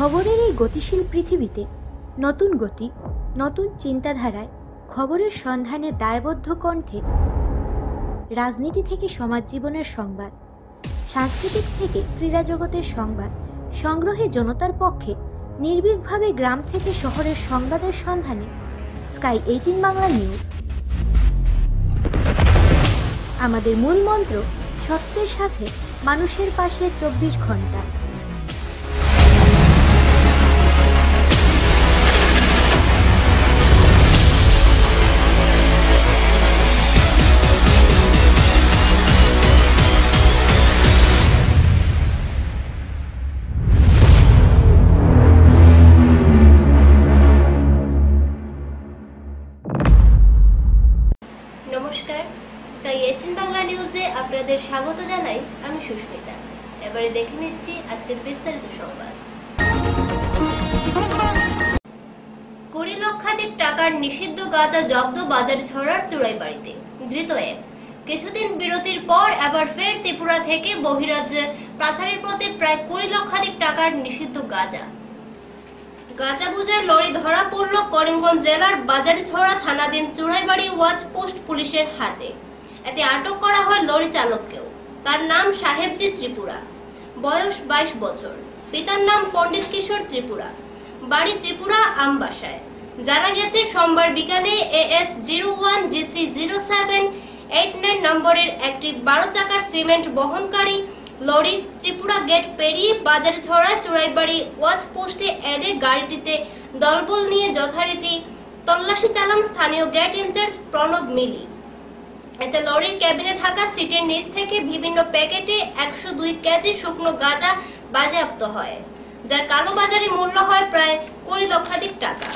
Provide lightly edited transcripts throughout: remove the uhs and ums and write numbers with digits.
খবরের এই গতিশীল পৃথিবীতে নতুন গতি, নতুন চিন্তাধারায় খবরের সন্ধানে দায়বদ্ধ কণ্ঠে রাজনীতি থেকে সমাজ জীবনের সংবাদ, সাংস্কৃতিক থেকে ক্রীড়া জগতের সংবাদ সংগ্রহে জনতার পক্ষে নির্ভীকভাবে গ্রাম থেকে শহরের সংবাদের সন্ধানে স্কাই 18 বাংলা নিউজ। আমাদের মূল মন্ত্র সত্যের সাথে মানুষের পাশে 24 ঘন্টা। নমস্কার, স্কাই 18 বাংলা নিউজে আপনাদের স্বাগত জানাই। আমি সুস্মিতা। এবারে দেখে নিচ্ছি আজকের বিস্তারিত সংবাদ। 20 লক্ষাধিক টাকার নিষিদ্ধ গাঁজা জব্দ বাজারে ছড়ার চুড়াইবাড়িতে, ধৃত এক। কিছুদিন বিরতির পর আবার ফের ত্রিপুরা থেকে বহিরাজ্যে পাচারের পথে প্রায় 20 লক্ষাধিক টাকার নিষিদ্ধ গাঁজা বোঝাই লরি ধরা পড়ল করিমগঞ্জ জেলার বাজারিছড়া থানাধীন চুড়াইবাড়ি ওয়াচ পোস্ট পুলিশের হাতে। এতে আটক করা হয় লরি চালককেও। তার নাম সাহেবজি ত্রিপুরা, বয়স 22 বছর। পিতার নাম পণ্ডিত কিশোর ত্রিপুরা, বাড়ি ত্রিপুরা আমবাসায়। জানা গেছে সোমবার বিকালে AS 01 GC 0789 নম্বরের একটি 12 চাকার সিমেন্ট বহনকারী লরি ত্রিপুরা গেট পেরিয়ে বাজারিছড়া চুড়াইবাড়ি ওয়াচ পোস্টে এলে গাড়িটিতে দলবল নিয়ে যথারীতি তল্লাশি চালান স্থানীয় গেট ইনচার্জ প্রণব মিলি। এতে লরির ক্যাবিনে থাকা সিটের নিচ থেকে বিভিন্ন প্যাকেটে 102 কেজি শুকনো গাঁজা বাজেয়াপ্ত হয়, যার কালোবাজারি মূল্য হয় প্রায় 20 লক্ষাধিক টাকা।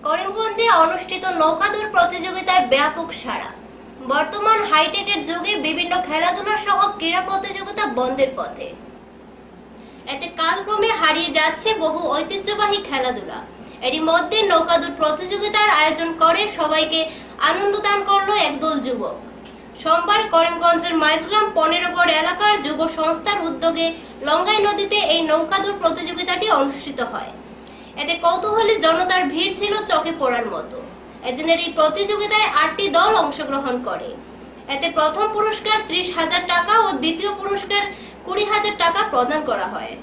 করিমগঞ্জে অনুষ্ঠিত নৌকাদৌড় প্রতিযোগিতায় ব্যাপক সাড়া। বর্তমান হাইটেকের যুগে বিভিন্ন খেলাধুলা সহ ক্রীড়া প্রতিযোগিতা বন্ধের পথে। এতে কালক্রমে হারিয়ে যাচ্ছে বহু ঐতিহ্যবাহী খেলাধুলা। এরই মধ্যে নৌকাদৌড় প্রতিযোগিতার আয়োজন করে সবাইকে আনন্দ দান করলো একদল যুবক। সোমবার করিমগঞ্জের মাইজগ্রাম 15 গড় এলাকার যুব সংস্থার উদ্যোগে লঙ্গাই নদীতে এই নৌকাদৌড় প্রতিযোগিতাটি অনুষ্ঠিত হয়। এতে কৌতূহলী জনতার ভিড় ছিল চোখে পড়ার মতো। এদিনের এই প্রতিযোগিতায় 8টি দল অংশগ্রহণ করে। এতে প্রথম পুরস্কার 30,000 টাকা ও দ্বিতীয় পুরস্কার 20,000 টাকা প্রদান করা হয়।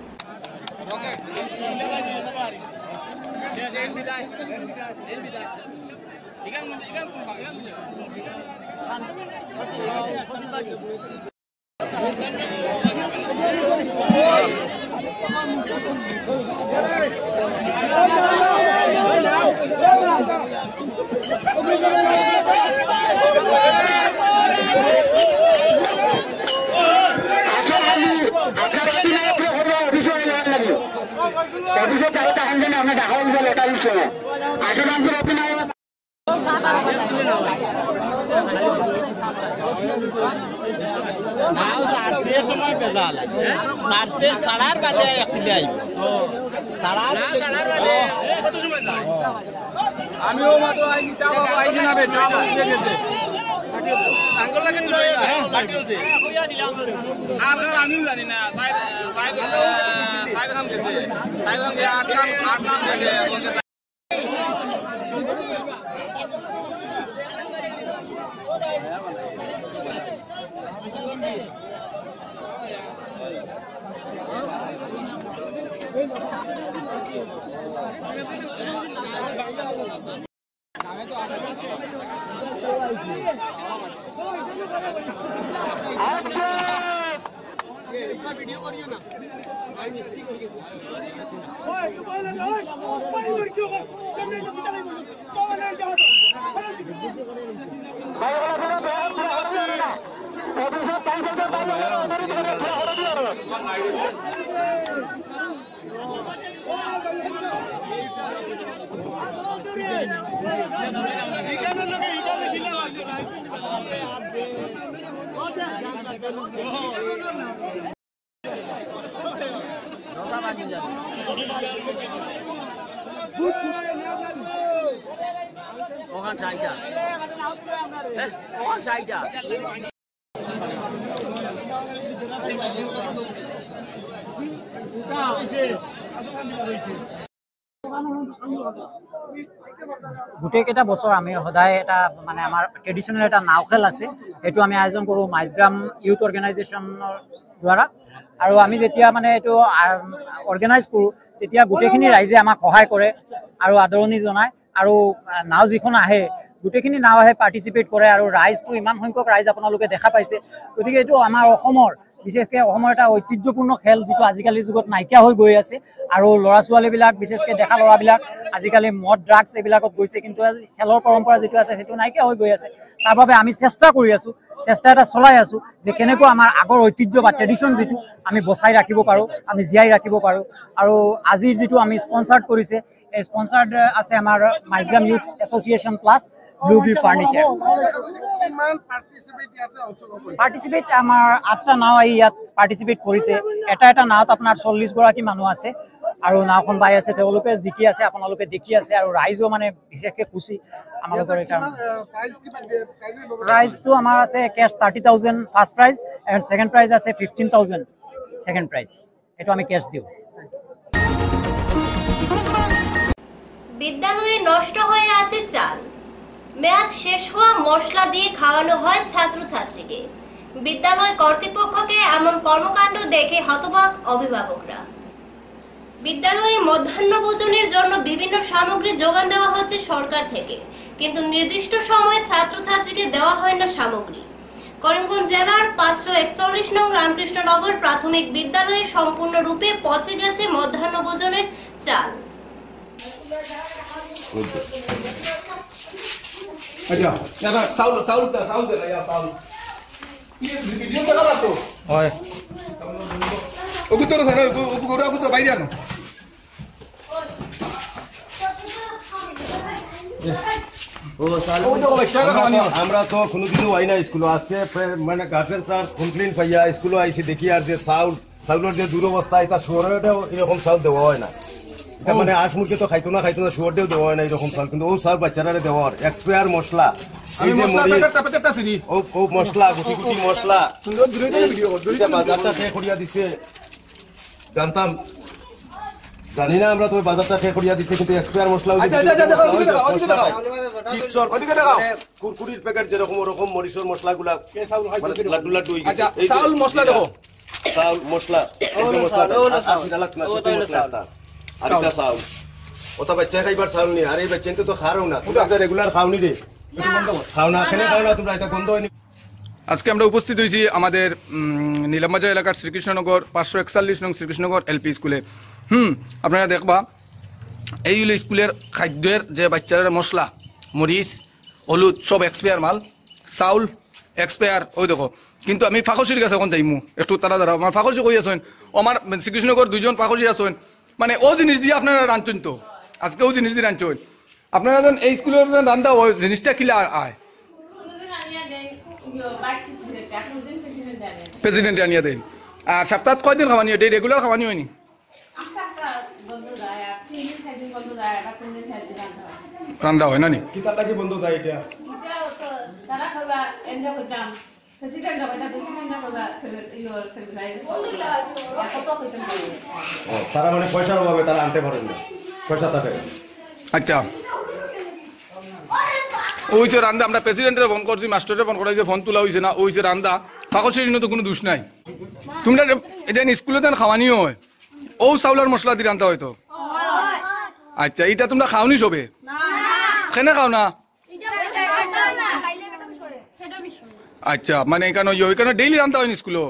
সময় বেজাল মারতে সাড়ার বাজে একদিকে আইব আমিও মাত্র আইনি চা বাবা আইছি না বে চা বাবা দিয়ে গেছে আমিও জানি না ভিডিও করিও না ভাই মিস্টেক হয়ে গেছে ওই তো বলে না ওই ভাই ওর কি হবে সামনে তো বিটা নাই বলো কবে না যাও ওখান সাইডা ওখান সাইডা গোটেইকেইটা বছৰ আমি সদায় এটা মানে আমাৰ ট্ৰেডিশ্যনেল এটা নাও খেল আছে, এইটো আমি আয়োজন কৰোঁ মাইজগ্ৰাম ইউথ অৰ্গেনাইজেশ্যনৰ দ্বাৰা। আৰু আমি যেতিয়া মানে এইটো অৰ্গেনাইজ কৰোঁ তেতিয়া গোটেইখিনি ৰাইজে আমাক সহায় কৰে আৰু আদৰণি জনায়। আৰু নাও যিখন আহে গোটেইখিনি নাও আহে পাৰ্টিচিপেট কৰে আৰু ৰাইজটো ইমান সংখ্যক ৰাইজ আপোনালোকে দেখা পাইছে। গতিকে এইটো আমাৰ অসমৰ বিশেষকৈ অসমৰ এটা ঐতিহ্যপূৰ্ণ খেল যিটো আজিকালিৰ যুগত নাইকিয়া হৈ গৈ আছে। আৰু ল'ৰা ছোৱালীবিলাক বিশেষকৈ ডেকা ল'ৰাবিলাক আজিকালি মদ ড্ৰাগছ এইবিলাকত গৈছে, কিন্তু খেলৰ পৰম্পৰা যিটো আছে সেইটো নাইকিয়া হৈ গৈ আছে। তাৰ বাবে আমি চেষ্টা কৰি আছোঁ, চেষ্টা এটা চলাই আছোঁ যে কেনেকৈ আমাৰ আগৰ ঐতিহ্য বা ট্ৰেডিশ্যন যিটো আমি বচাই ৰাখিব পাৰোঁ, আমি জীয়াই ৰাখিব পাৰোঁ। আৰু আজিৰ যিটো আমি স্পনচাৰ্ড কৰিছে, এই স্পনচাৰ্ড আছে আমাৰ Maijgram youth association plus blue B furniture. Participate আমাৰ 8টা নাও আহি ইয়াত পাৰ্টিচিপেট কৰিছে। এটা নাওত আপোনাৰ 40 গৰাকী মানুহ আছে আৰু নাওখন বাই আছে, তেওঁলোকে জিকি আছে, আপোনালোকে দেখি আছে। আৰু ৰাইজো মানে বিশেষকৈ খুচি আমালোকৰ কাৰণে। প্ৰাইজটো আমাৰ আছে cash 30,000 first prize and second prize আছে 15,000 ছেকেণ্ড প্ৰাইজ। এইটো আমি কেছ দিওঁ। বিদ্যালয়ে নষ্ট হয়ে আছে চাল, মেয়াদ শেষ হওয়া মশলা দিয়ে খাওয়ানো হয় ছাত্রছাত্রীকে। বিদ্যালয় কর্তৃপক্ষকে এমন কর্মকাণ্ড দেখে হতবাক অভিভাবকরা। বিদ্যালয়ে মধ্যাহ্নভোজনের জন্য বিভিন্ন সামগ্রী যোগান দেওয়া হচ্ছে সরকার থেকে, কিন্তু নির্দিষ্ট সময়ে ছাত্রছাত্রীকে দেওয়া হয় না সামগ্রী। করিমগঞ্জ জেলার 541 নং রামকৃষ্ণনগর প্রাথমিক বিদ্যালয়ে সম্পূর্ণরূপে পচে গেছে মধ্যাহ্নভোজনের চাল। अच्छा दादा साउल साउल दा साउल दे या साउल ये वीडियो करा ला तो হয় ओकु तो सर ओकु गोरा ओकु तो বাইরে আনো আমরা তো কোনোদিনও আই না স্কুলে, আজকে মানে গার্জেন তার কমপ্লেন পাইয়া স্কুলে আইসি দেখি আর যে চাউলের যে দুরবস্থা, এটা শহরেও এরকম চাউল দেওয়া হয় না। মানে আজ মুরগি তো খাইতো না শুয়ারটাও দেওয়া হয় না এরকম চাল, কিন্তু ও চাল বাচ্চারা দেওয়া হয় এক্সপায়ার মশলা। এই যে ও মশলা গুটি গুটি মশলা বাজারটা খেয়ে করিয়া দিছে, জানতাম জানি না আমরা তো বাজারটা খেয়ে করিয়া দিচ্ছে, কিন্তু এক্সপায়ার মশলা চিপসর কুরকুরির প্যাকেট যেরকম ওরকম মরিচের মশলা গুলা লাড্ডু লাড্ডু চাউল মশলা দেখো চাউল মশলা আরেকটা চাউল ওটা বাচ্চা খাইবার চাউল নি, আর এই বাচ্চা তো খাও না, তোমরা রেগুলার খাওনি রে, খাও না খেলে খাও না তোমরা, এটা গন্ধ হয়নি। আজকে আমরা উপস্থিত হয়েছি আমাদের নীলামবাজার এলাকার শ্রীকৃষ্ণনগর 541 নং শ্রীকৃষ্ণনগর এলপি স্কুলে। আপনারা দেখবা এই হলো স্কুলের খাদ্যের যে বাচ্চারা মশলা মরিচ হলুদ সব এক্সপায়ার মাল, চাউল এক্সপায়ার। ওই দেখো, কিন্তু আমি ফাঁকসির কাছে এখন যাইমু একটু তারা দাঁড়াও। আমার ফাঁকসি কই আছেন, আমার শ্রীকৃষ্ণনগর 2জন ফাঁকসি আছেন, মানে ও জিনিস দিয়ে আপনারা রাঁধছেন তো, আজকে ও জিনিস দিয়ে রাঁধছেন আপনারা এই স্কুলের রান্ধা ও জিনিসটা কিলা আয় প্রেসিডেন্ট আনিয়া দেন আর সপ্তাহ কয়দিন খাওয়ানি হয় রেগুলার খাওয়ানি হয়নি রান্দা হয় না নি কিতা লাগি বন্ধ যায় এটা তারা মানে পয়সার অভাবে তারা আনতে পারেন না পয়সা থাকে আচ্ছা ওই যে রান্দা আমরা প্রেসিডেন্টের ফোন করছি মাস্টারের ফোন করাই যে ফোন তোলা হয়েছে না ওই যে রান্দা কাগজের তো কোনো দোষ নাই তোমরা এদিন স্কুলে দেন খাওয়ানিও হয় ও চাউলের মশলা দিয়ে রান্দা হয়তো আচ্ছা এটা তোমরা খাওনি সবে কেন খাও না আচ্ছা মানে এখানে ওইখানে ডেইলি রান্দা হয়নি স্কুলও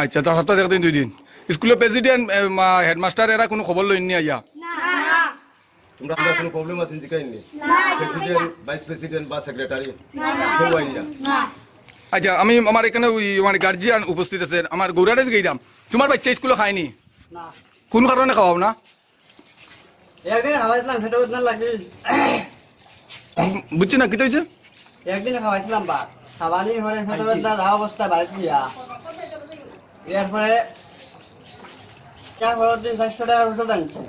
আচ্ছা তো সপ্তাহে একদিন 2 দিন স্কুলের প্রেসিডেন্ট হেডমাস্টার এরা কোনো খবর লইনি আইয়া তোমরা আমরা কোনো প্রবলেম আছে জিকাইনি প্রেসিডেন্ট ভাইস প্রেসিডেন্ট বা সেক্রেটারি কেউ আইলা আচ্ছা আমি আমার এখানে মানে গার্জিয়ান উপস্থিত আছেন আমার গৌরাটে গেলাম তোমার বাচ্চা স্কুলে খায়নি না কোন কারণে খাওয়াও না একদিন খাওয়াইছিলাম সেটা বদনাম লাগবে বুঝছি না কি হয়েছে একদিন খাওয়াইছিলাম বা খাবানি হলে সেটা বদনাম অবস্থা বাড়ছে এরপরে 4 দিন 400 টাকার ওষুধ আনছি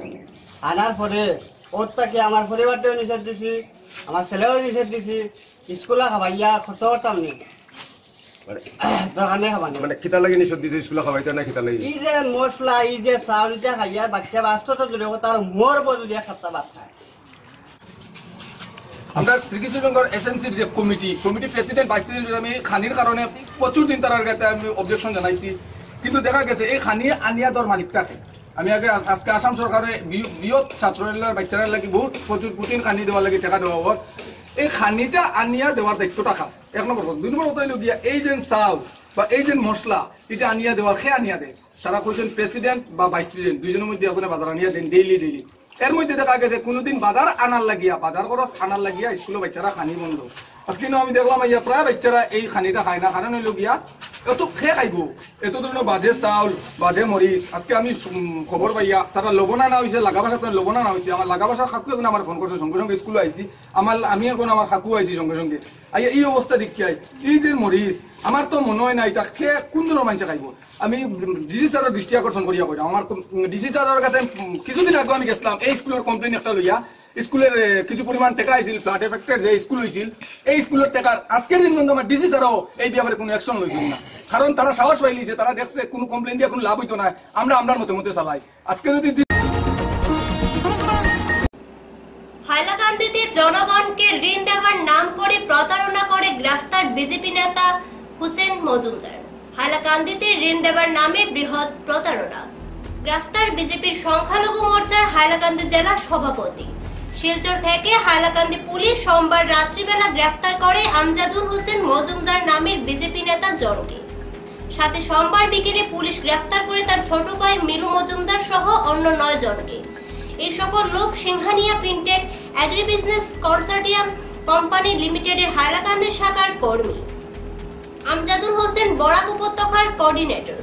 আনার পরে ওর থেকে আমার পরিবারটাও নিষেধ দিছি আমার ছেলেও নিষেধ দিছি স্কুলে খাবাইয়া খরচ করতাম নি দোকানে খাবানি মানে কিতা লাগি নিষেধ দিছে স্কুলে খাওয়াইতে না কিতা লাগি এই যে মশলা এই যে চাউল যে খাইয়া বাচ্চা বাঁচতো তো দূরে তার মোর বদল দিয়ে খাতা ভাত খায় আমরা শ্রীকৃষ্ণনগর এসএমসির যে কমিটি প্রেসিডেন্ট ভাইস প্রেসিডেন্ট আমি খানির কারণে প্রচুর দিন তার কাছে আমি অবজেকশন জানাইছি কিন্তু দেখা গেছে এই খানি আনিয়া দর মালিকটাকে আমি আগে আজকে আসাম সরকারের বৃহৎ ছাত্রের বাচ্চারা লাগি বহুত প্রচুর প্রোটিন খানি দেওয়ার লাগে টাকা দেওয়া হওয়ার এই খানিটা আনিয়া দেওয়ার দায়িত্বটা খান 1 নম্বর 2 নম্বর কথা হইল গিয়া এই যে চাউল বা এই যে মশলা এটা আনিয়া দেওয়ার খে আনিয়া দেয় তারা কইছেন প্রেসিডেন্ট বা ভাইস প্রেসিডেন্ট দুইজনের মধ্যে এখন বাজার আনিয়া দেন ডেইলি এর মধ্যে দেখা গেছে কোনোদিন বাজার আনার লাগিয়া বাজার খরচ আনার লাগিয়া স্কুলে বাচ্চারা খানি বন্ধ আজকে আমি দেখলাম ইয়া প্রায় বাচ্চারা এই খানিটা খায় না কারণ হইল গিয়া এত খেয়ে খাইব এত ধরনের বাজে চাউল বাজে মরিচ আজকে আমি খবর পাইয়া তারা লবণ আনা হয়েছে লাগা ভাষা লবণ আনা হয়েছে আমার লাগা ভাষার খাকু এখন আমার ফোন করছে সঙ্গে সঙ্গে স্কুলে আইছি আমি এখন আমার খাকু আইছি সঙ্গে সঙ্গে আইয়া এই অবস্থা দেখিয়াই এই যে মরিচ আমার তো মনে হয় নাই তা খেয়ে কোন ধরনের মানুষ খাইব আমি ডিসি স্যারের দৃষ্টি আকর্ষণ করিয়া কইলাম আমার ডিসি স্যারের কাছে কিছুদিন আগে আমি গেছিলাম এই স্কুলের কমপ্লেন একটা লইয়া স্কুলের কিছু পরিমাণ টাকা আইছিল ফ্লাড এফেক্টের যে স্কুল হয়েছিল এই স্কুলের টাকার আজকের দিন পর্যন্ত আমার ডিসি স্যারও এই ব্যাপারে কোনো অ্যাকশন লইছিল না কারণ তারা সাহস পাইলিছে তারা দেখছে কোনো কমপ্লেন দিয়ে কোনো লাভ হইতো না আমরা আমরার মতে চালাই আজকে যদি হাইলাকান্দিতে জনগণকে ঋণ দেওয়ার নাম করে প্রতারণা করে গ্রেফতার বিজেপি নেতা হুসেন মজুমদার হাইলাকান্দিতে ঋণ দেওয়ার নামে বৃহৎ প্রতারণা গ্রেফতার বিজেপির সংখ্যালঘু মোর্চার হাইলাকান্দি জেলা সভাপতি শিলচর থেকে হাইলাকান্দি পুলিশ সোমবার রাত্রিবেলা গ্রেফতার করে আমজাদুল হোসেন মজুমদার নামের বিজেপি নেতা জনকে সাথে সোমবার বিকেলে পুলিশ গ্রেফতার করে তার ছোট ভাই মিলু মজুমদার সহ অন্য 9 জনকে এই সকল লোক Singhania fintech agri business consortium company লিমিটেডের হাইলাকান্দি শাখার কর্মী আমজাদুল হোসেন বরাক উপত্যকার কোঅর্ডিনেটর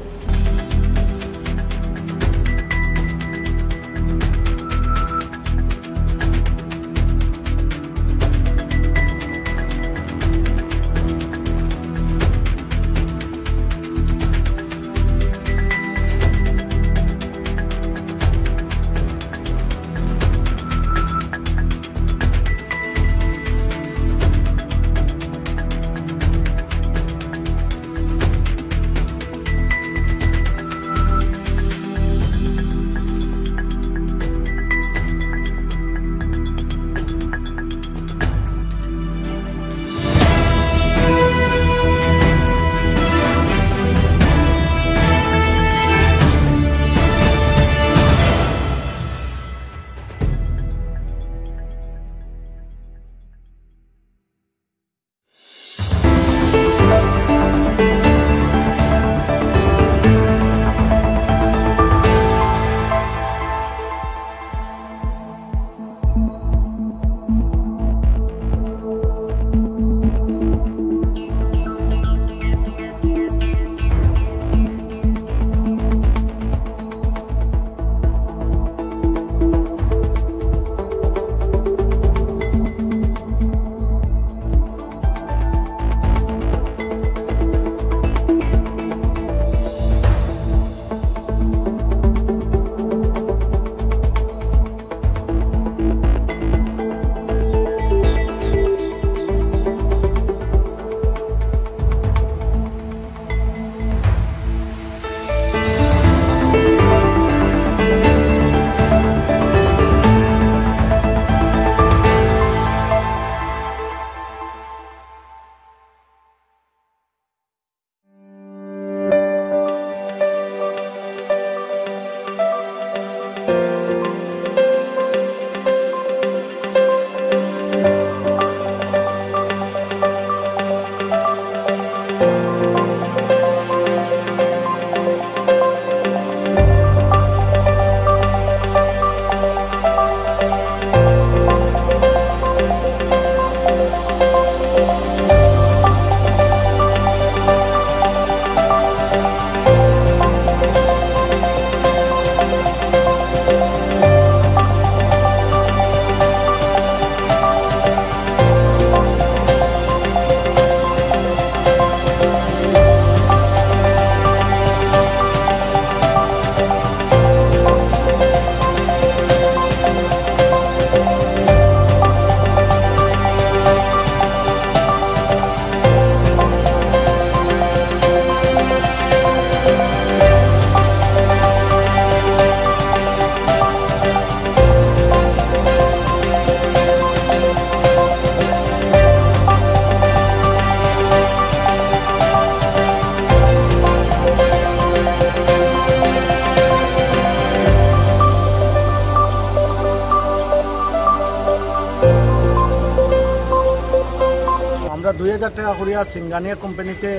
আমরা 2000 টাকা করিয়া সিঙ্গানিয়া কোম্পানিতে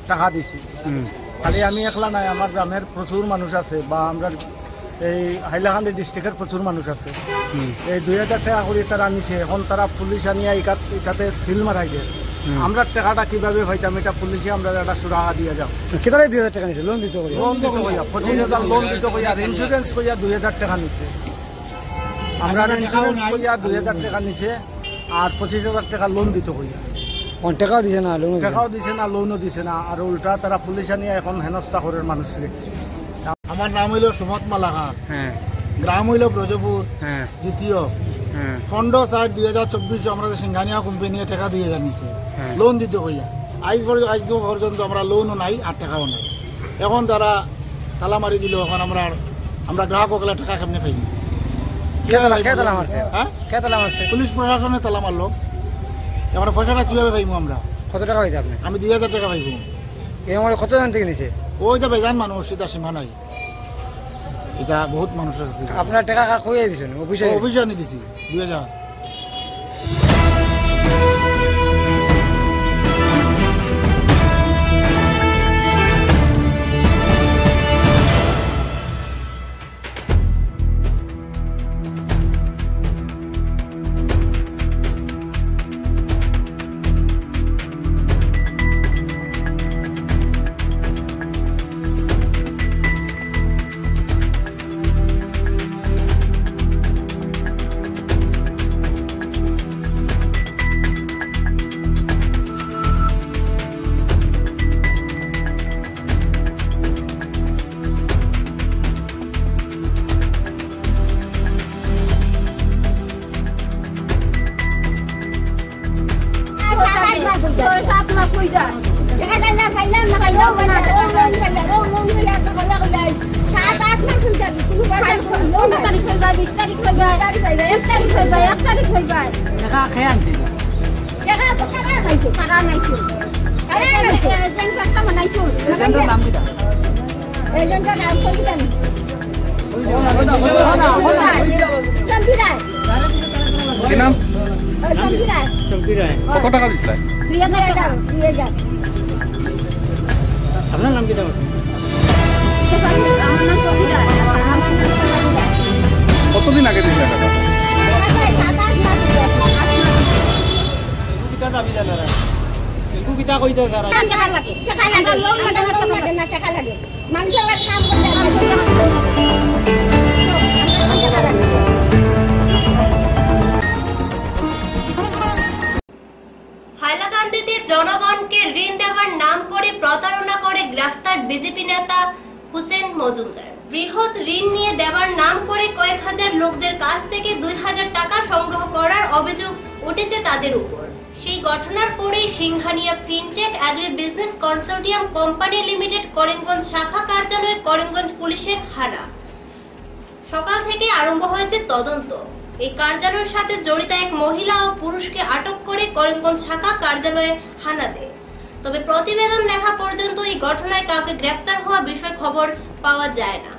টাকা দিছি। খালি আমি একলা নাই, আমার গ্রামের প্রচুর মানুষ আছে বা আমরা এই হাইলাকান্দি ডিস্ট্রিক্টের প্রচুর মানুষ আছে। এই 2000 টাকা করে তারা নিছে, এখন তারা পুলিশ আনিয়া এটাতে সিল মারাই দেয়। আমরা টাকাটা কিভাবে পাইতাম, এটা পুলিশে আমরা একটা সুরাহা দিয়ে যাও। কেতারে 2000 টাকা নিছে? লোন দিতে কইয়া 25,000 লোন দিতে কইয়া, ইন্স্যুরেন্স কইয়া 2000 টাকা নিছে। আমরা ইন্স্যুরেন্স কইয়া 2000 টাকা নিছে আর 25,000 টাকা লোন দিতে কইয়া। কোন টাকাও দিছে না, লোন টাকাও দিছে না, লোনও দিছে না, আর উল্টা তারা পুলিশ আনিয়া এখন হেনস্থা করে মানুষকে। আমার নাম হইল সুমত মালা খান, গ্রাম হইল ব্রজপুর দ্বিতীয়। 15/4/2024 আমরা সিঙ্গানিয়া কোম্পানি টাকা দিয়ে জানিয়েছে লোন দিতে হইয়া। আজ পর্যন্ত আমরা লোনও নাই আর টাকাও নাই। এখন তারা তালা মারি দিল। এখন আমরা গ্রাহক ওগুলা টাকা কেমনে পাইনি? পুলিশ প্রশাসনে তালা মারলো। এখন পয়সাটা কিভাবে পাইবো আমরা? কত টাকা পাইতে আপনি? আমি 2000 টাকা পাইবো। এই আমার কত জন থেকে নিছে? ওই তো বেজান মানুষ, এটা সীমা নাই, এটা বহুত মানুষ আছে। আপনার টাকা কই দিছেন? অফিসে আনি দিছি 2000। কত টাকা দিছিল? 2000 টাকা। আপনার নাম কি? কতদিন আগে দিছিল টাকা? দাবি জানারা কিন্তু কিটা কইতে স্যার টাকা লাগে, টাকা লাগে, লোন লাগে না, টাকা লাগে। মানুষের কাম করতে হাইলাকান্দিতে জনগণকে ঋণ দেওয়ার নাম করে প্রতারণা করে গ্রেফতার বিজেপি নেতা হুসেন মজুমদার। বৃহৎ ঋণ নিয়ে দেওয়ার নাম করে কয়েক হাজার লোকদের কাছ থেকে 2000 টাকা সংগ্রহ করার অভিযোগ উঠেছে তাদের উপর। সেই ঘটনার পরেই Singhania fintech agree business consortium company limited Karimganj শাখা কার্যালয়ে করিমগঞ্জ পুলিশের হানা। সকাল থেকে আরম্ভ হয়েছে তদন্ত। এই কার্যালয়ের সাথে জড়িত এক মহিলা ও পুরুষকে আটক করে করিমগঞ্জ শাখা কার্যালয়ে হানা দেয়। তবে প্রতিবেদন লেখা পর্যন্ত এই ঘটনায় কাউকে গ্রেফতার হওয়া বিষয়ে খবর পাওয়া যায় না।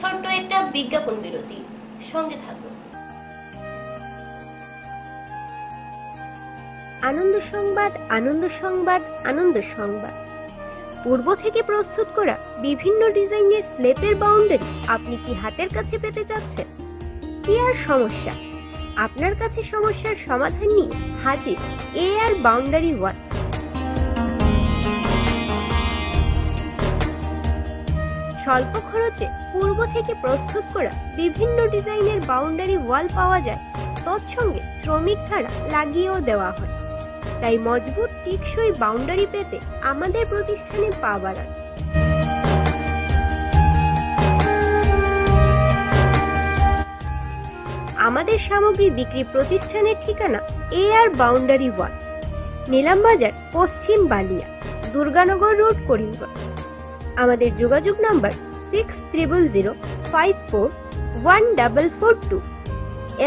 ছোট্ট একটা বিজ্ঞাপন বিরতি, সঙ্গে থাকুন। আনন্দ সংবাদ, আনন্দ সংবাদ, আনন্দ সংবাদ। পূর্ব থেকে প্রস্তুত করা বিভিন্ন ডিজাইনের স্লেপের বাউন্ডারি আপনি কি হাতের কাছে পেতে চাচ্ছেন? কি আর সমস্যা, আপনার কাছে সমস্যার সমাধান নিয়ে হাজির AR বাউন্ডারি ওয়াল। স্বল্প খরচে পূর্ব থেকে প্রস্তুত করা বিভিন্ন ডিজাইনের বাউন্ডারি ওয়াল পাওয়া যায়, তৎসঙ্গে শ্রমিক দ্বারা লাগিয়েও দেওয়া হয়। তাই মজবুত টিকসই বাউন্ডারি পেতে আমাদের প্রতিষ্ঠানে পা বাড়ান। আমাদের সামগ্রী বিক্রি প্রতিষ্ঠানের ঠিকানা AR বাউন্ডারি ওয়াল, নিলামবাজার, পশ্চিম বালিয়া, দুর্গানগর রোড, করিমগঞ্জ। আমাদের যোগাযোগ নাম্বার 6000541442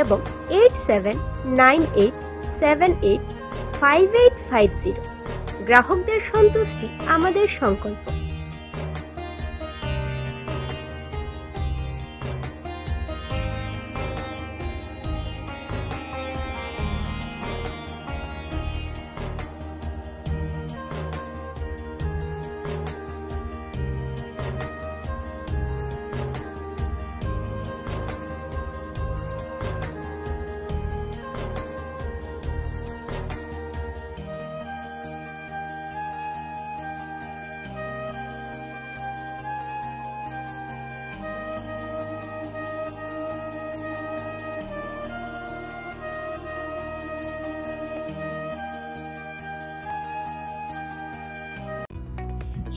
এবং 8798785850। গ্রাহকদের সন্তুষ্টি আমাদের সংকল্প।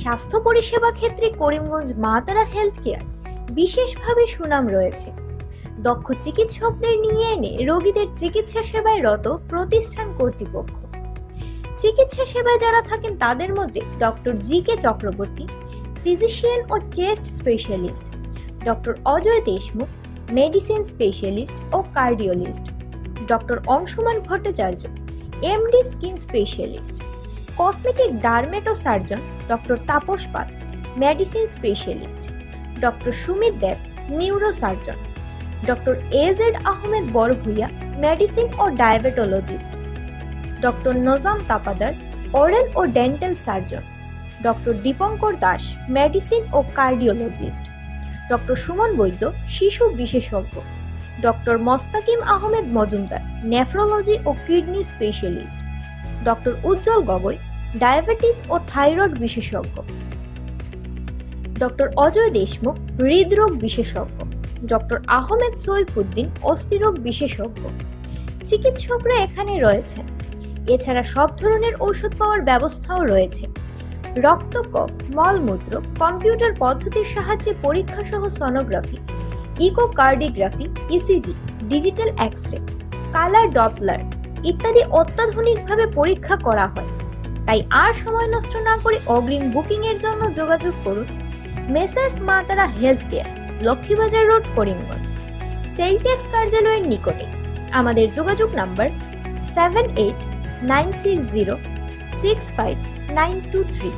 স্বাস্থ্য পরিষেবা ক্ষেত্রে করিমগঞ্জ মা তারা হেলথ কেয়ার বিশেষভাবে সুনাম রয়েছে। দক্ষ চিকিৎসকদের নিয়ে এনে রোগীদের চিকিৎসা সেবায় রত প্রতিষ্ঠান কর্তৃপক্ষ। চিকিৎসা সেবায় যারা থাকেন তাদের মধ্যে ডক্টর GK চক্রবর্তী, ফিজিশিয়ান ও chest specialist, doctor Ajay Deshmukh, medicine specialist ও cardiologist, doctor Anshuman Bhattacharya, MD skin specialist, cosmetic dermato surgeon doctor Tapas Pal, medicine specialist, doctor Sumit Deb, neuro surgeon, doctor AZ Ahmed Barbhuiya, medicine ও diabetologist, doctor Nazam Tapadar, oral ও dental surgeon, doctor Dipankar Das, medicine ও cardiologist, doctor Suman Baidya, শিশু বিশেষজ্ঞ, doctor Mostakim Ahmed Majumdar, nephrology ও kidney specialist, doctor উজ্জ্বল Gogoi, diabetes ও thyroid বিশেষজ্ঞ, doctor Ajay Deshmukh, হৃদরোগ বিশেষজ্ঞ, doctor Ahmed Saifuddin, অস্থিরোগ বিশেষজ্ঞ। চিকিৎসকরা এখানে রয়েছেন। এছাড়া সব ধরনের ঔষধ পাওয়ার ব্যবস্থাও রয়েছে। রক্ত, কফ, মলমূত্র কম্পিউটার পদ্ধতির সাহায্যে পরীক্ষা সহ sonography, echocardiography, ECG, digital X-ray, colour Doppler ইত্যাদি অত্যাধুনিকভাবে পরীক্ষা করা হয়। তাই আর সময় নষ্ট না করে অগ্রিম বুকিং এর জন্য যোগাযোগ করুন মেসার্স মা তারা health care, Laxmibazar road, Karimganj, sell tax কার্যালয়ের নিকটে। আমাদের যোগাযোগ নাম্বার 7896065923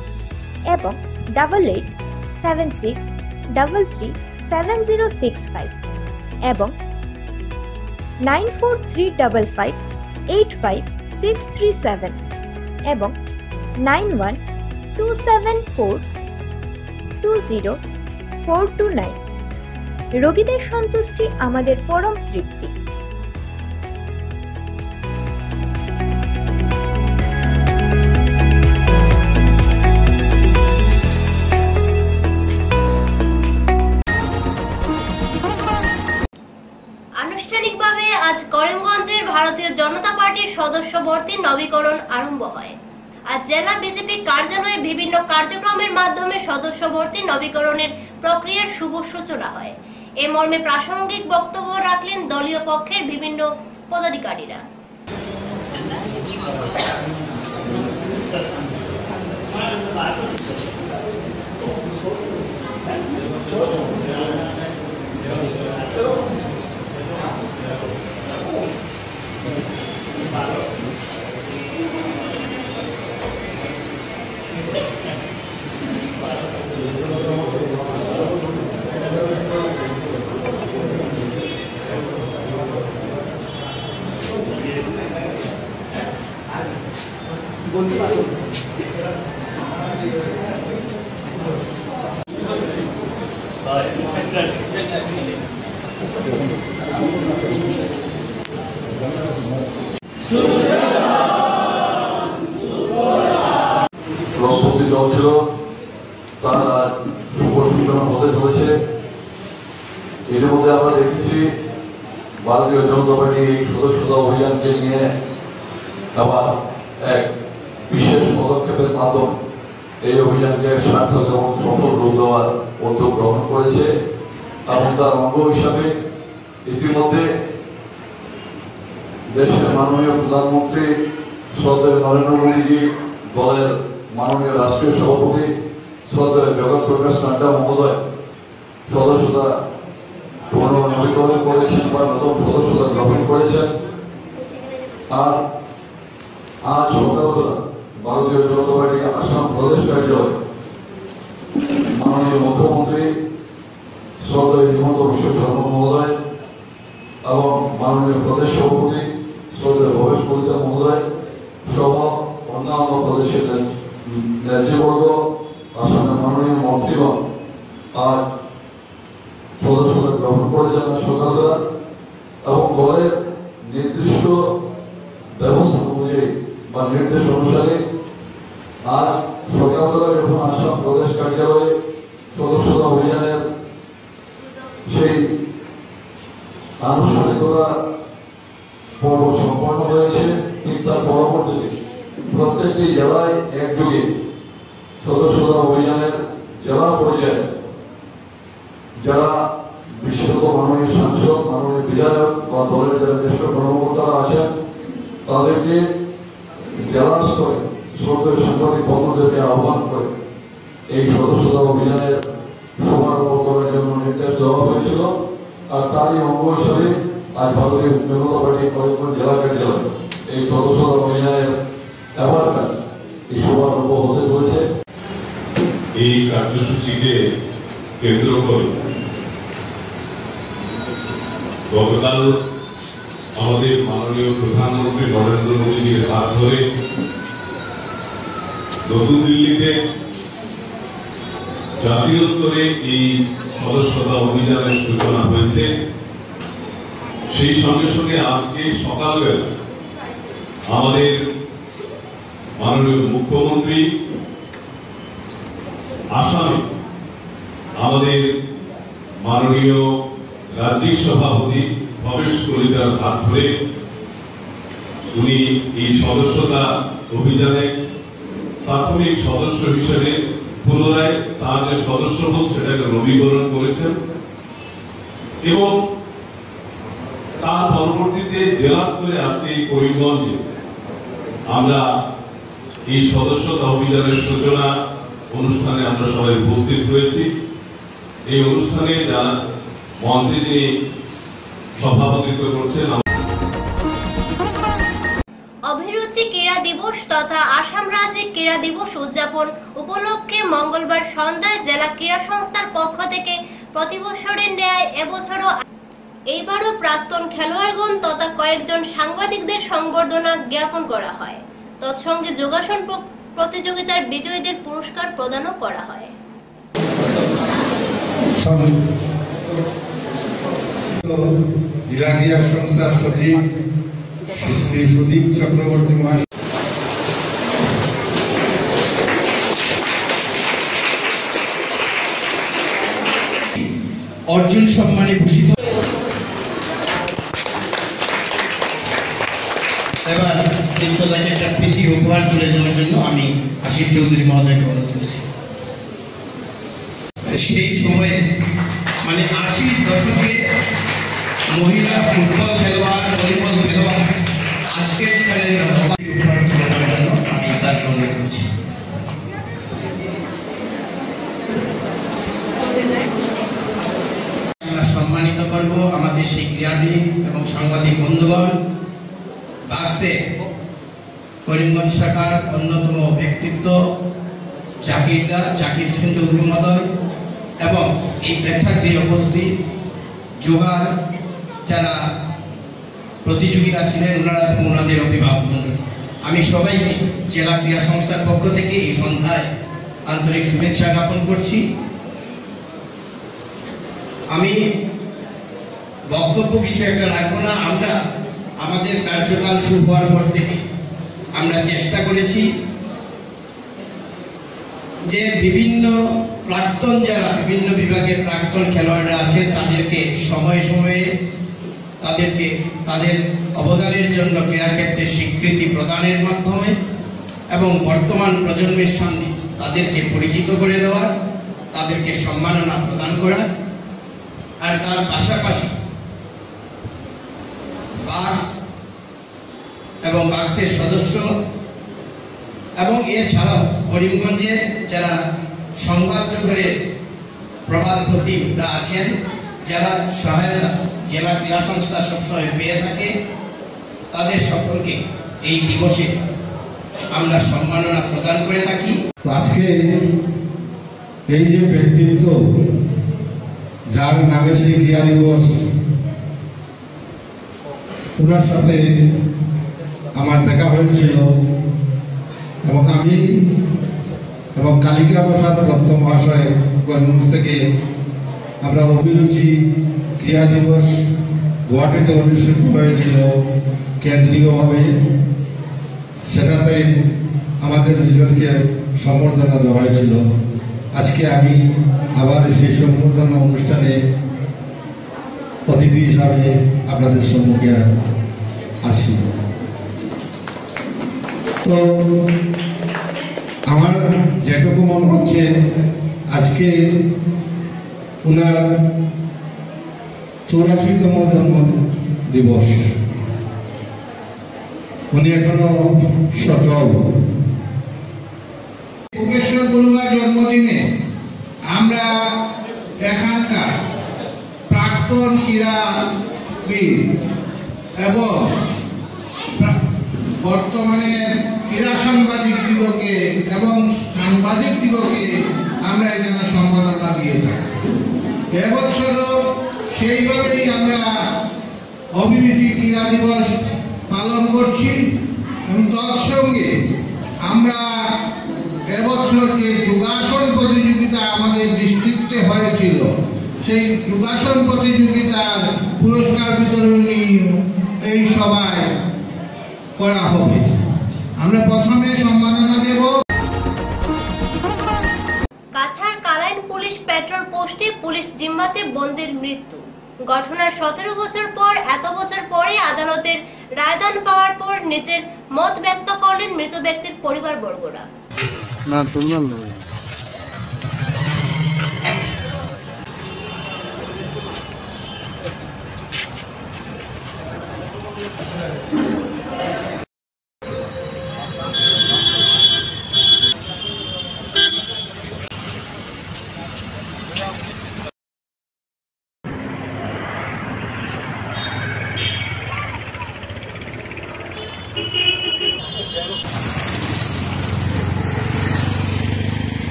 এবং 8876337065 এবং 9435585637 এবং 9127420429। রোগীদের সন্তুষ্টি আমাদের পরম তৃপ্তি। আনুষ্ঠানিকভাবে আজ করিমগঞ্জের ভারতীয় জনতা পার্টির সদস্য ভর্তির নবীকরণ আরম্ভ হয়। আজ জেলা বিজেপি কার্যালয়ে বিভিন্ন কার্যক্রমের মাধ্যমে সদস্য ভর্তি নবীকরণের প্রক্রিয়ার শুভ সূচনা হয়। এ মর্মে প্রাসঙ্গিক বক্তব্য রাখলেন দলীয় পক্ষের বিভিন্ন পদাধিকারীরা। প্রস্তুতি চলছিল, তারা শুভ সূচনা হতে চলেছে। এর মধ্যে আমরা দেখেছি ভারতীয় জনতা পার্টি এই সদস্যতা অভিযানকে নিয়ে আবার এক বিশেষ পদক্ষেপের মাধ্যমে এই অভিযানকে সার্থক এবং সফল রূপ দেওয়ার উদ্যোগ গ্রহণ করেছে এবং তার অঙ্গ হিসাবে ইতিমধ্যে দেশের মাননীয় প্রধানমন্ত্রী শ্রদ্ধেয় নরেন্দ্র মোদীজি, দলের মাননীয় রাষ্ট্রীয় সভাপতি শ্রদ্ধেয় জগৎ প্রকাশ নাড্ডা মহোদয় সদস্যতা পুনর্নবীকরণ করেছেন বা নতুন সদস্যতা গ্রহণ করেছেন। আর আজ সকালবেলা ভারতীয় জনতা পার্টি আসাম প্রদেশ কার্যালয় মাননীয় মুখ্যমন্ত্রী শ্রদ্ধেয় হিমন্ত বিশ্ব শর্মা মহোদয় এবং মাননীয় প্রদেশ সভাপতি শ্রদ্ধেয় ভবেশ কলিতা মহোদয় সহ অন্যান্য প্রদেশের নেতৃবর্গ, আসামের মাননীয় মন্ত্রীগণ আজ সদস্যতা গ্রহণ করেছেন সকালবেলা এবং দলের নির্দিষ্ট ব্যবস্থা অনুযায়ী বা নির্দেশ অনুসারে আজ সকালবেলা যখন আসাম প্রদেশ কার্যালয়ে সদস্যতা অভিযানের সেই আনুষ্ঠানিকতা পর্ব সম্পন্ন হয়েছে, ঠিক তার পরবর্তীতে প্রত্যেকটি জেলায় একযোগে সদস্যতা অভিযানের জেলা পর্যায়ে যারা বিশেষত মাননীয় সাংসদ, মাননীয় বিধায়ক বা দলের যারা জ্যেষ্ঠ কর্মকর্তারা আছেন তাদেরকে জেলা স্তরে শ্রদ্ধেয় সাংবাদিক বন্ধুদেরকে আহ্বান করে এই সদস্যতা অভিযানের শুভারম্ভ করার জন্য নির্দেশ দেওয়া হয়েছিল। আর তারই অঙ্গ হিসাবে আজ ভারতীয় জনতা পার্টির কয়েকজন জেলা কার্যালয় এই সদস্যতা অভিযানের এবার কাজ এই শুভারম্ভ হতে চলেছে। এই কার্যসূচিকে কেন্দ্র করে গতকাল আমাদের মাননীয় প্রধানমন্ত্রী নরেন্দ্র মোদীজির হাত ধরে নতুন দিল্লিতে জাতীয় স্তরে এই সদস্যতা অভিযানের সূচনা হয়েছে। সেই সঙ্গে সঙ্গে আজকে সকালবেলা আমাদের মাননীয় মুখ্যমন্ত্রী আসামে আমাদের মাননীয় রাজ্যিক সভাপতি ভবেশ কলিতার হাত ধরে উনি এই সদস্যতা অভিযানে প্রাথমিক সদস্য হিসেবে পুনরায় তার যে সদস্যপদ সেটাকে নবীকরণ করেছেন এবং তার পরবর্তীতে জেলা স্তরে আজকে এই করিমগঞ্জে আমরা এই সদস্যতা অভিযানের সূচনা অনুষ্ঠানে আমরা সবাই উপস্থিত হয়েছি। এই অনুষ্ঠানে যারা মঞ্চে যিনি সভাপতিত্ব করছেন অভিরুচি ক্রীড়া দিবস তথা আসাম রাজ্যিক ক্রীড়া দিবস উদযাপন উপলক্ষে মঙ্গলবার সন্ধ্যায় জেলা ক্রীড়া সংস্থার পক্ষ থেকে প্রতি বছরের ন্যায় এবছরও এইবারও প্রাক্তন খেলোয়াড়গণ তথা কয়েকজন সাংবাদিকদের সংবর্ধনা জ্ঞাপন করা হয়। তৎসঙ্গে যোগাসন প্রতিযোগিতার বিজয়ীদের পুরস্কার প্রদানও করা হয়। জেলা ক্রীড়া সংস্থার সচিব শ্রী সুদীপ চক্রবর্তী মহাশয় অর্জুন সম্মানে ভূষিত। এবার তাকে একটা প্রীতি উপহার তুলে দেওয়ার জন্য আমি আশিস চৌধুরী মহোদয়কে অনুরোধ করছি। সেই সময়ে মানে ৮০ দশকে মহিলা ফুটবল খেলোয়াড়, ভলিবল খেলোয়াড় আজকের খেলে উপহার তুলে দেওয়ার জন্য আমি স্যারকে অনুরোধ করছি। আমরা সম্মানিত করব আমাদের সেই ক্রীড়াবিদ এবং সাংবাদিক বন্ধুগণ। বাক্সে করিমগঞ্জ শাখার অন্যতম ব্যক্তিত্ব জাকির হোসেন চৌধুরী মহোদয় এবং এই প্রেক্ষাগৃহে উপস্থিত যোগার যারা প্রতিযোগীরা ছিলেন ওনারা এবং ওনাদের অভিভাবক মণ্ডলী, আমি সবাইকে জেলা ক্রীড়া সংস্থার পক্ষ থেকে এই সন্ধ্যায় আন্তরিক শুভেচ্ছা জ্ঞাপন করছি। আমি বক্তব্য কিছু একটা রাখবো না। আমরা আমাদের কার্যকাল শুরু হওয়ার পর থেকে আমরা চেষ্টা করেছি যে বিভিন্ন প্রাক্তন যারা বিভিন্ন বিভাগের প্রাক্তন খেলোয়াড়রা আছেন তাদেরকে সময়ে সময়ে তাদের অবদানের জন্য ক্রীড়াক্ষেত্রে স্বীকৃতি প্রদানের মাধ্যমে এবং বর্তমান প্রজন্মের সামনে তাদেরকে পরিচিত করে দেওয়া, তাদেরকে সম্মাননা প্রদান করা, আর তার পাশাপাশি বাক্স এবং বাক্সের সদস্য এবং এছাড়াও করিমগঞ্জের যারা সংবাদ জগতের প্রবাদ প্রতিভা আছেন, যারা সহায়তা জেলা ক্রীড়া সংস্থা সবসময় পেয়ে থাকে, তাদের সকলকে এই দিবসে আমরা সম্মাননা প্রদান করে থাকি। আজকে এই যে ব্যক্তিত্ব যার নামে সেই ক্রীড়া দিবস, ওনার সাথে আমার দেখা হয়েছিল এবং আমি এবং কালিকা প্রসাদ দত্ত মহাশয় করিমগঞ্জ থেকে আমরা অভিরুচি ক্রীড়া দিবস গুয়াহাটিতে অনুষ্ঠিত হয়েছিল কেন্দ্রীয়ভাবে, সেটাতে আমাদের দুজনকে সম্বর্ধনা দেওয়া হয়েছিল। আজকে আমি আবার সেই সম্বর্ধনা অনুষ্ঠানে অতিথি হিসাবে আপনাদের সম্মুখে আছি। তো আমার যেটুকু মনে হচ্ছে আজকে ওনার 84তম জন্ম দিবস, উনি এখনো সচল। কোকেশ্বর বড়ুয়ার জন্মদিনে আমরা এখানকার প্রাক্তন ক্রীড়াবিদ এবং বর্তমানের ক্রীড়া সাংবাদিক দিগকে এবং সাংবাদিক দিগকে আমরা এখানে সম্মাননা দিয়ে থাকি। এবছরও সেইভাবেই আমরা অভিরুচি ক্রীড়া দিবস পালন করছি এবং তৎসঙ্গে আমরা এবছর যে যোগাসন প্রতিযোগিতা আমাদের ডিস্ট্রিক্টে হয়েছিল, সেই যোগাসন প্রতিযোগিতার পুরস্কার বিতরণী এই সভায় করা হবে। আমরা প্রথমে সম্মাননা দেব। কাছাড় কালাইন পুলিশ পেট্রোল পোস্টে পুলিশ জিম্মাতে বন্দির মৃত্যু। ঘটনার 17 বছর পর, এত বছর পরে আদালতের রায়দান পাওয়ার পর নিজের মত ব্যক্ত করলেন মৃত ব্যক্তির পরিবারবর্গরা। না তোমরা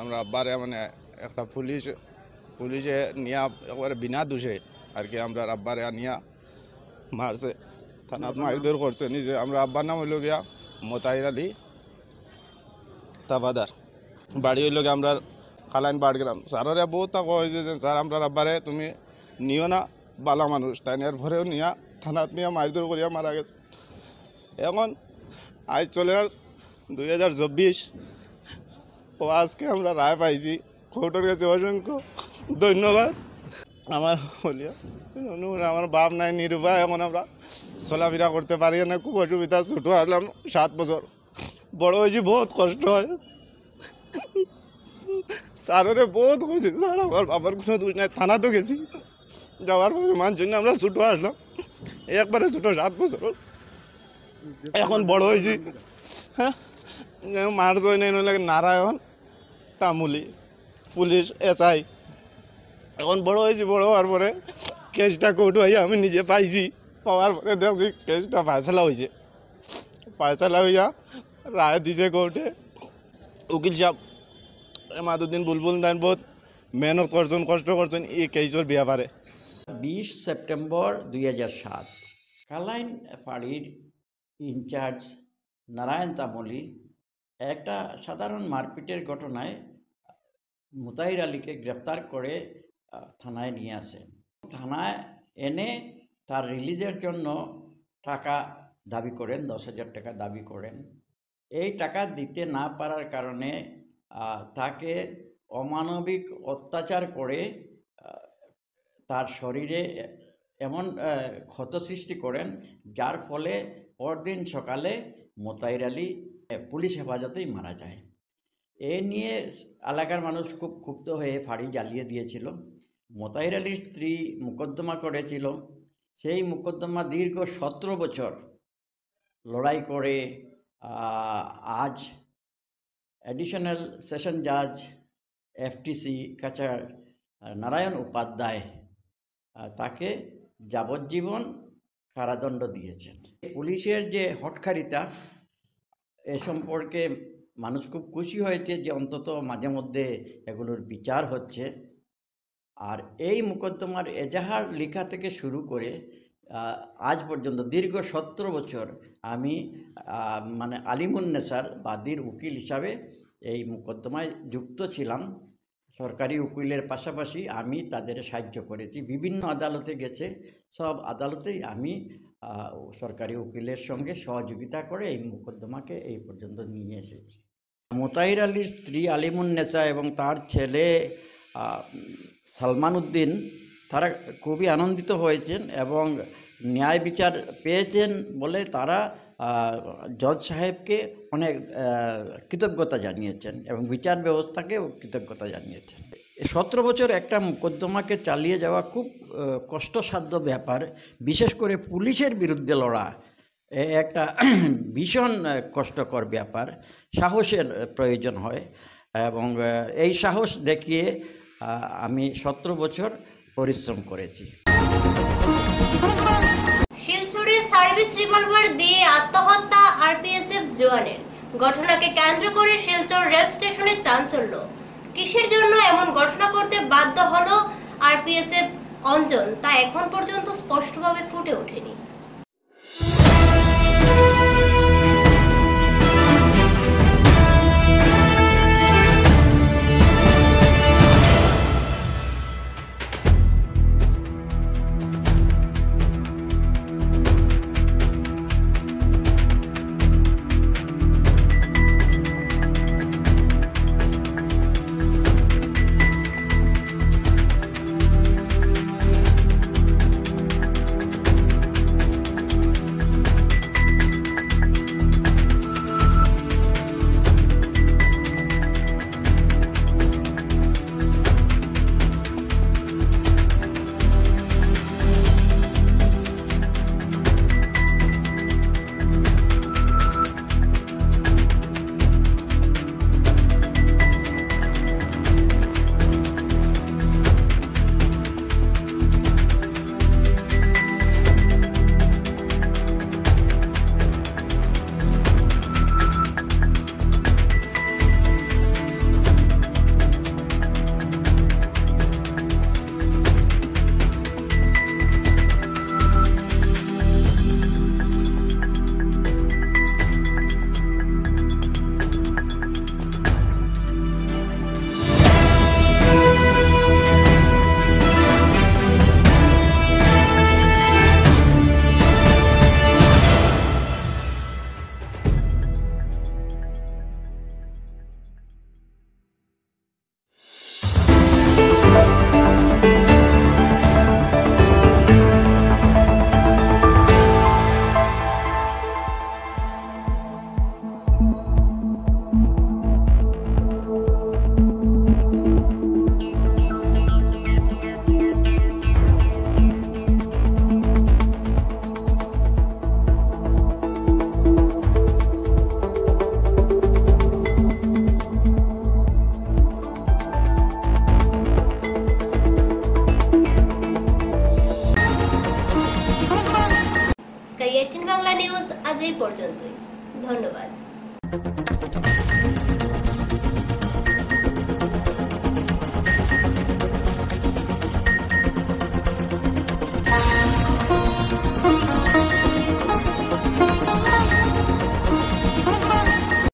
আমরা আব্বারে মানে একটা পুলিশে নিয়া একবারে বিনা দোষে আর কি আমরা আব্বারে নিয়া মারছে, থানাত মারধর করছে নিজে। আমরা আব্বার নাম হইল গিয়া মোতাহির আলী তাবাদার, বাড়ি হইল গিয়া আমরা কালাইন বাড়গ্রাম। স্যারেরা বহুত কয়েছে যে স্যার আমরা আব্বারে তুমি নিও না, বালা মানুষ, তাই এর পরেও নিয়া থানাত নিয়া মারধর করিয়া মারা গেছে। এখন আজ চলে 2024, ও আজকে আমরা রায় পাইছি। কোর্টের কাছে অসংখ্য ধন্যবাদ। আমার বলিয়া আমার বাপ নাই, নিরুপায়, এখন আমরা চলাফেরা করতে পারি না, খুব অসুবিধা। ছোটো আসলাম 7 বছর, বড় হয়েছি, বহুত কষ্ট হয়। স্যারের বহুত খুশি, স্যার আমার বাবার কোনো দোষ নাই। থানাতেও গেছি, যাওয়ার পরে মান জন্য আমরা ছোটো আসলাম, একবারে ছোটো 7 বছর। এখন বড় হয়েছি। হ্যাঁ, মার জয় নেই লাগে নারায়ণ তামুলি পুলিশ SI। এখন বড় হয়েছি, বড় হওয়ার পরে কেসটা কোর্ট হয়ে আমি নিজে পাইছি। পাওয়ার পরে দেখছি কেসটা ফায়সালা হয়েছে। ফায়সালা হইয়া রায় দিছে কোর্টে। উকিল সাহেব মাদুদ্দিন বুলবুল দান বহুত মেহনত করছেন কষ্ট করছেন এই কেসের ব্যাপারে 20 সেপ্টেম্বর 2007 কালাইন ফাঁড়ির ইনচার্জ নারায়ণ তামলি একটা সাধারণ মারপিটের ঘটনায় মুতাহির আলীকে গ্রেফতার করে থানায় নিয়ে আসেন। থানায় এনে তার রিলিজের জন্য টাকা দাবি করেন, 10,000 টাকা দাবি করেন। এই টাকা দিতে না পারার কারণে তাকে অমানবিক অত্যাচার করে তার শরীরে এমন ক্ষত সৃষ্টি করেন যার ফলে পরদিন সকালে মুতাহির আলী পুলিশ হেফাজতেই মারা যায়। এ নিয়ে এলাকার মানুষ খুব ক্ষুব্ধ হয়ে ফাঁড়ি জ্বালিয়ে দিয়েছিল। মুতাহির আলীর স্ত্রী মোকদ্দমা করেছিল। সেই মোকদ্দমা দীর্ঘ 17 বছর লড়াই করে আজ অ্যাডিশনাল সেশন জাজ এফটিসি কাছাড় নারায়ণ উপাধ্যায় তাকে যাবজ্জীবন কারাদণ্ড দিয়েছেন। পুলিশের যে হটকারিতা এ সম্পর্কে মানুষ খুব খুশি হয়েছে যে অন্তত মাঝে মধ্যে এগুলোর বিচার হচ্ছে। আর এই মোকদ্দমার এজাহার লেখা থেকে শুরু করে আজ পর্যন্ত দীর্ঘ 17 বছর আমি মানে আলিমুন্নেসার বাদীর উকিল হিসাবে এই মোকদ্দমায় যুক্ত ছিলাম। সরকারি উকিলের পাশাপাশি আমি তাদের সাহায্য করেছি। বিভিন্ন আদালতে গেছে, সব আদালতেই আমি সরকারি উকিলের সঙ্গে সহযোগিতা করে এই মোকদ্দমাকে এই পর্যন্ত নিয়ে এসেছি। মুতাহির আলীর স্ত্রী আলিমুন্নেসা এবং তার ছেলে সালমান উদ্দিন তারা খুবই আনন্দিত হয়েছেন এবং ন্যায় বিচার পেয়েছেন বলে তারা জজ সাহেবকে অনেক কৃতজ্ঞতা জানিয়েছেন এবং বিচার ব্যবস্থাকেও কৃতজ্ঞতা জানিয়েছেন। 17 বছর একটা মোকদ্দমাকে চালিয়ে যাওয়া খুব কষ্টসাধ্য ব্যাপার, বিশেষ করে পুলিশের বিরুদ্ধে লড়া একটা ভীষণ কষ্টকর ব্যাপার। সাহসের প্রয়োজন হয় এবং এই সাহস দেখিয়ে আমি 17 বছর পরিশ্রম করেছি। শিলচরে সার্ভিস রিভলভার দিয়ে আত্মহত্যা আরপিএসএফ জওয়ানের। ঘটনাকে কেন্দ্র করে শিলচর রেল স্টেশনে চাঞ্চল্য। কিসের জন্য এমন ঘটনা করতে বাধ্য হলো আরপিএসএফ অঞ্জন তা এখন পর্যন্ত স্পষ্টভাবে ফুটে ওঠেনি। স্কাই 18 বাংলা নিউজ আজ এই পর্যন্তই। ধন্যবাদ।